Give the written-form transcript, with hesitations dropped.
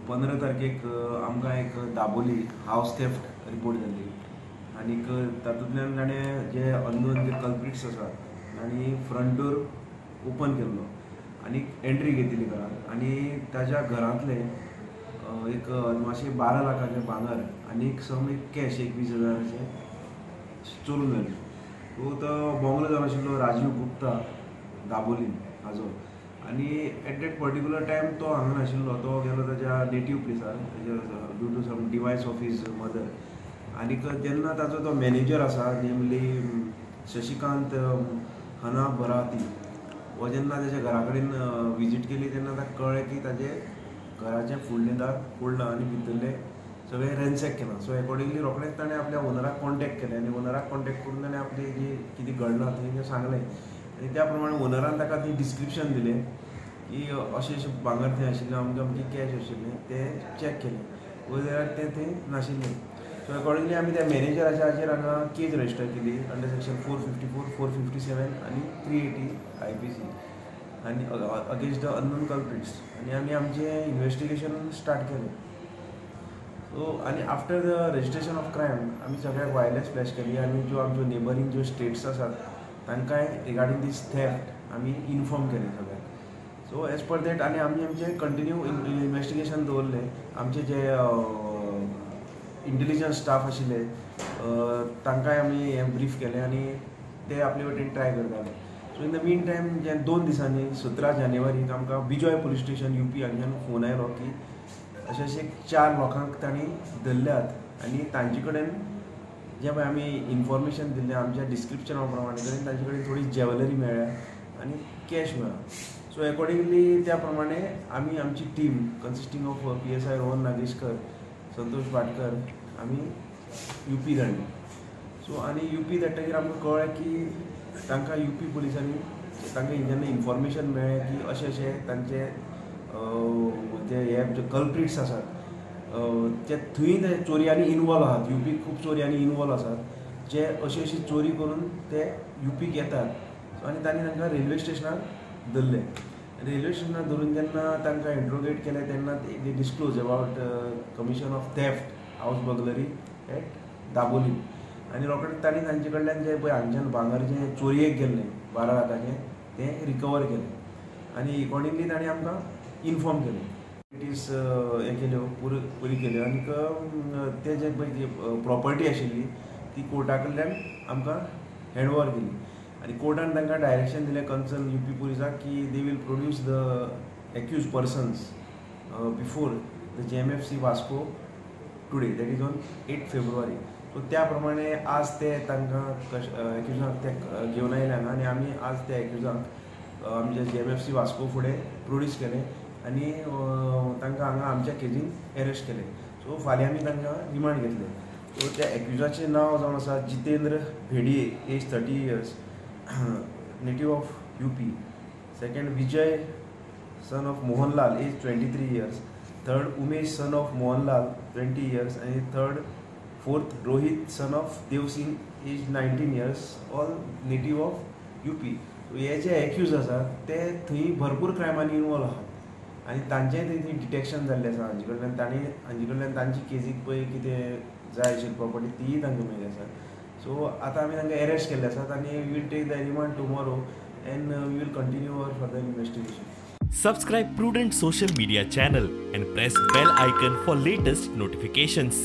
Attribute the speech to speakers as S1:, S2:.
S1: 15 तारखेक आमकां एक दाबोली हावस थेफ्ट रिपोर्ट जाल्ली आनीक तातूंतल्यान ताणें जे अननोन जे कल्प्रिट्स आसात तांणी फ्रंट डोर ओपन केल्लो आनीक एंट्री घेतिल्ली घरांत आनी ताज्या घरांतले एक मातशे 12 लाखाचें भांगर आनीक सम एक कॅश 20,000 चोरून व्हेले. सो तो बोंगलो जावन आशिल्लो राजीव गुप्ता दाबोलीन हाजो आनी एट दॅट पर्टिक्युलर टायम तो हांगा नाशिल्लो. तो गेलो ताच्या नेटीव प्लेसार due to some device of his mother आनीक जेन्ना ताजो तो मॅनेजर आसा नेमली शशिकांत हना बराती हो जेन्ना ताच्या घरा कडेन विजीट केली तेन्ना ताका कळ्ळें की ताजे घराचें फुडलें दार फोडलां आनी भितरलें सगळें रॅन्सॅक केलां. सो एकॉर्डिंगली रोखडेंच ताणें आपल्या ओनराक कॉन्टॅक्ट केलें आनी ओनराक कॉन्टॅक्ट करून ताणें आपली जी कितें घडलां तें सांगलें आनी त्या प्रमाणे ओनरान ताका ती डिस्क्रिप्शन दिलें की अशें अशें भांगर थंय आशिल्लें अमकें अमकें कॅश आशिल्लें तें चॅक केलें पळय जाल्यार तें थंय नाशिल्लें. सो एकॉर्डिंगली आमी त्या मॅनेजराच्या हाचेर हांगा केस रजिस्टर केली अंडर सेक्शन 454, 457 आनी 380 IPC आनी अगेन्स्ट द अननोन कल्प्रिट्स आनी आमी आमचें इन्वेस्टिगेशन स्टार्ट केलें. सो आनी after the registration of crime आमी सगळ्याक वायरलेस फ्लॅश केली आनी ज्यो आमच्यो नेबरींग ज्यो स्टेट्स आसात तांकांय रिगार्डींग दीस थेफ्ट आमी इन्फॉर्म केलें सगळ्यांक. सो एज पर दॅट आनी आमी आमचें कंटिन्यू इन्वेस्टिगेशन दवरलें. आमचे जे इंटेलिजन्स स्टाफ आशिल्ले तांकांय आमी हें ब्रीफ केलें आनी ते आपले वटेन ट्राय करताले. So in the mean time जे 2 दिसांनी 17 जानेवारीक आमकां बिजॉय पुलीस स्टेशन UP हांगच्यान फोन आयलो की अशें अशें 4 लोकांक तांणी धरल्यात आनी तांचे कडेन जे पळय आमी इन्फॉर्मेशन दिल्लें आमच्या डिस्क्रिप्शना प्रमाणे कडेन तांचे कडेन थोडी ज्वेलरी मेळ्ळ्या आनी कॅश मेळ्ळा. सो एकॉर्डिंगली त्या प्रमाणे आमी आमची team consisting of PSI Rohan Nageshkar, Santosh Bhatkar आमी UP धाडली. सो आनी UP धाडटकीर आमकां कळ्ळें की तांकां UP पुलिसांनी तांकां जेन्ना इन्फॉर्मेशन मेळ्ळें की अशें अशें तांचे जे कल्प्रिट्स आसात ते थंय चोरयांनी इनवॉल्व आहात. UP खूब चोरयांनी इनवॉल्व आसात जे अशी अशी चोरी करून ते UP येतात आनी तांणी तांकां रेल्वे स्टेशनार धरले. रेल्वे स्टेशनार धरून जेन्ना तांकां इंट्रोगेट केलें तेन्ना they disclose about commission of theft house burglary at Daboli आनी रोखडेंच तांणी तांचे कडल्यान जें पळय हांगच्यान भांगर जें चोरयेक गेल्लें 12 लाखाचें तें रिकवर केलें आनी एकॉर्डिंगली तांणी आमकां इन्फॉर्म केलें. इट हें केल्यो पुरी केल्यो आनीक ते जे पळय प्रॉपर्टी आशिल्ली ती कोर्टा कडल्यान आमकां हँडओवर केली आनी कोर्टान तांकां डायरेक्शन दिलें कन्सर्न UP पुलिसाक की they will produce the accused persons before the JMFC Vasco today that is on 8 February. So त्या प्रमाणे आज ते तांकां एक्युजांक ते घेवन आयले हांगा आनी आमी आज त्या एक्युजांक आमचे JMFC वास्को फुडें प्रोड्यूस केलें आनी तांकां हांगा आमच्या केजीन एरेस्ट केलें. सो फाल्यां आमी तांकां रिमांड घेतले. सो त्या एक्युजाचें नांव जावन आसा Jitendra Bhedye age 30 years native of UP. Second Vijay son of Mohanlal age 23 years. Third Umesh son of Mohanlal 20 years आनी fourth Rohit son of Devsingh age 19 years all native of UP. हे जे एक्यूज आसात ते थंय भरपूर क्रायमांनी इनवॉल्व आहात आनी तांचेंय थंय डिटेक्शन जाल्लें आसा. हांचे कडल्यान तांची केजीक पळय कितें जाय आशिल्ली प्रॉपर्टी तीय तांकां मेळ्ळी आसा. सो आतां आमी तांकां एरेस्ट केल्ले आसात आनी we will take the remand tomorrow and we will continue our further investigation.
S2: Subscribe Prudent social media channel and press bell icon for latest notifications.